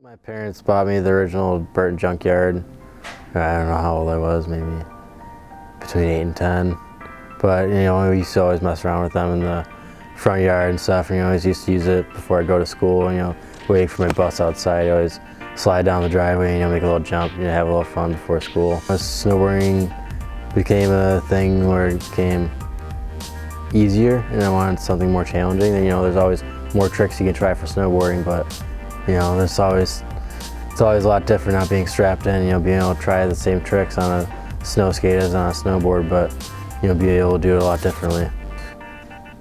My parents bought me the original Burton junkyard. I don't know how old I was, maybe between 8 and 10. But you know, we used to always mess around with them in the front yard and stuff. And, you know, I always used to use it before I go to school. You know, waiting for my bus outside, I always slide down the driveway, you know, make a little jump, you know, have a little fun before school. Snowboarding became a thing where it became easier, and I wanted something more challenging. And you know, there's always more tricks you can try for snowboarding, but you know, it's always a lot different not being strapped in. You know, being able to try the same tricks on a snow skate as on a snowboard, but you know, be able to do it a lot differently.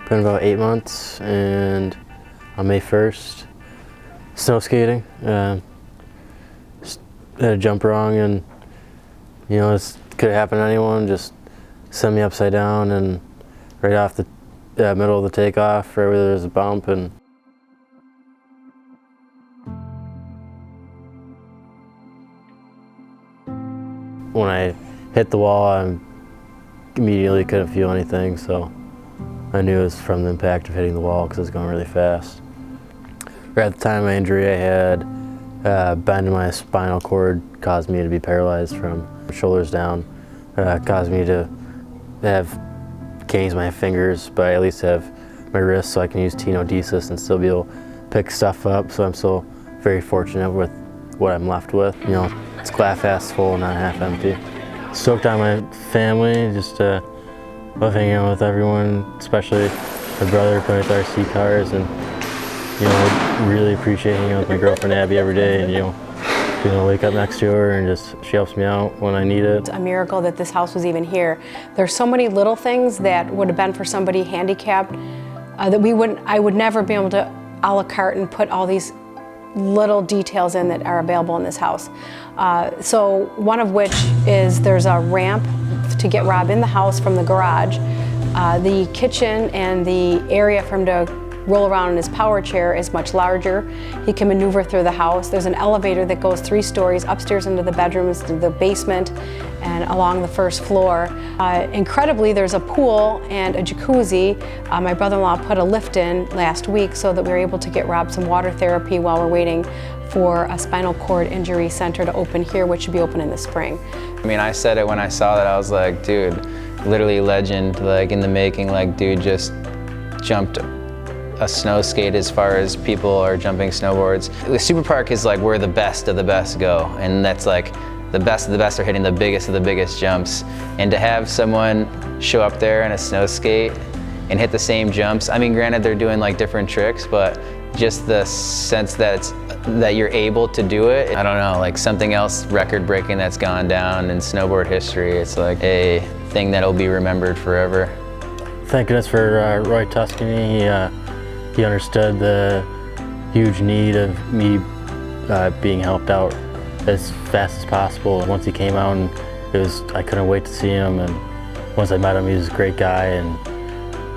Been about 8 months, and on May 1st, snow skating. Just had a jump wrong, and you know, this could happen to anyone. Just sent me upside down, and right off the middle of the takeoff, right where there's a bump, and when I hit the wall, I immediately couldn't feel anything, so I knew it was from the impact of hitting the wall because it was going really fast. Right at the time of my injury, I had a bend in my spinal cord, caused me to be paralyzed from shoulders down, caused me to have canes my fingers, but I at least have my wrists so I can use tenodesis and still be able to pick stuff up. So I'm still very fortunate with what I'm left with. You know, it's glass half full, not half empty. Stoked on my family, just love hanging out with everyone, especially my brother playing with RC cars, and you know, really appreciate hanging out with my girlfriend Abby every day, and you know, being able to wake up next to her and just she helps me out when I need it. It's a miracle that this house was even here. There's so many little things that would have been for somebody handicapped that I would never be able to a la carte and put all these little details in that are available in this house. So one of which is there's a ramp to get Rob in the house from the garage. The kitchen and the area for him to roll around in his power chair is much larger. He can maneuver through the house. There's an elevator that goes 3 stories upstairs into the bedrooms, to the basement, and along the first floor. Incredibly, there's a pool and a jacuzzi. My brother-in-law put a lift in last week so that we were able to get Rob some water therapy while we're waiting for a spinal cord injury center to open here, which should be open in the spring. I mean, I said it when I saw that. I was like, dude, literally legend, like in the making. Like, dude just jumped a snow skate as far as people are jumping snowboards. The Superpark is like where the best of the best go, and that's like the best of the best are hitting the biggest of the biggest jumps. And to have someone show up there in a snow skate and hit the same jumps, I mean, granted they're doing like different tricks, but just the sense that you're able to do it, I don't know, like something else record-breaking that's gone down in snowboard history. It's like a thing that'll be remembered forever. Thank goodness for Roy Tuscany. He understood the huge need of me being helped out as fast as possible. Once he came out, and I couldn't wait to see him. And once I met him, he was a great guy, and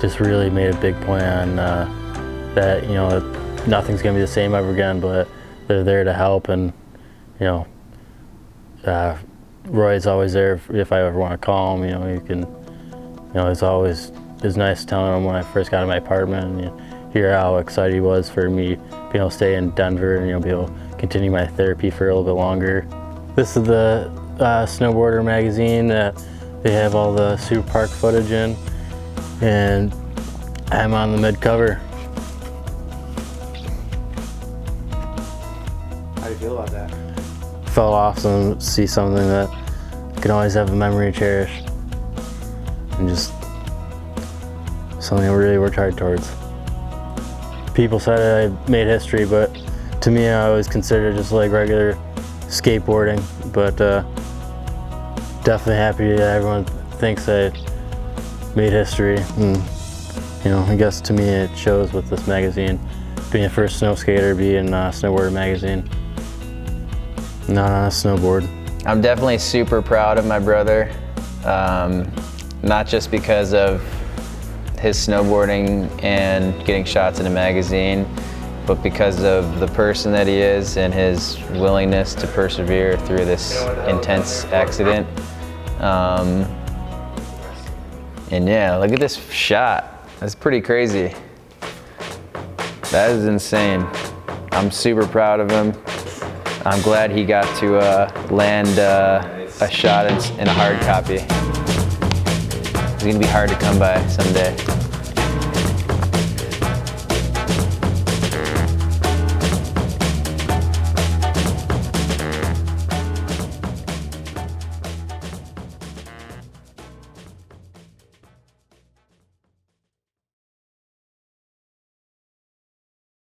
just really made a big plan that you know, nothing's gonna be the same ever again, but they're there to help. And you know, Roy's always there if I ever want to call him. You know, it's nice telling him when I first got in my apartment, and, you know, hear how excited he was for me being able to stay in Denver and, you know, be able to continue my therapy for a little bit longer. This is the Snowboarder magazine that they have all the Superpark footage in, and I'm on the mid cover. How do you feel about that? Felt awesome to see something that I can always have a memory to cherish, and just something I really worked hard towards. People said I made history, but to me I always considered it just like regular skateboarding. But definitely happy that everyone thinks I made history. And, you know, I guess to me it shows with this magazine, being the first snow skater to be in Snowboarder magazine, not on a snowboard. I'm definitely super proud of my brother, not just because of his snowboarding and getting shots in a magazine, but because of the person that he is and his willingness to persevere through this intense accident. And yeah, look at this shot. That's pretty crazy. That is insane. I'm super proud of him. I'm glad he got to land a shot in a hard copy. It's gonna be hard to come by someday.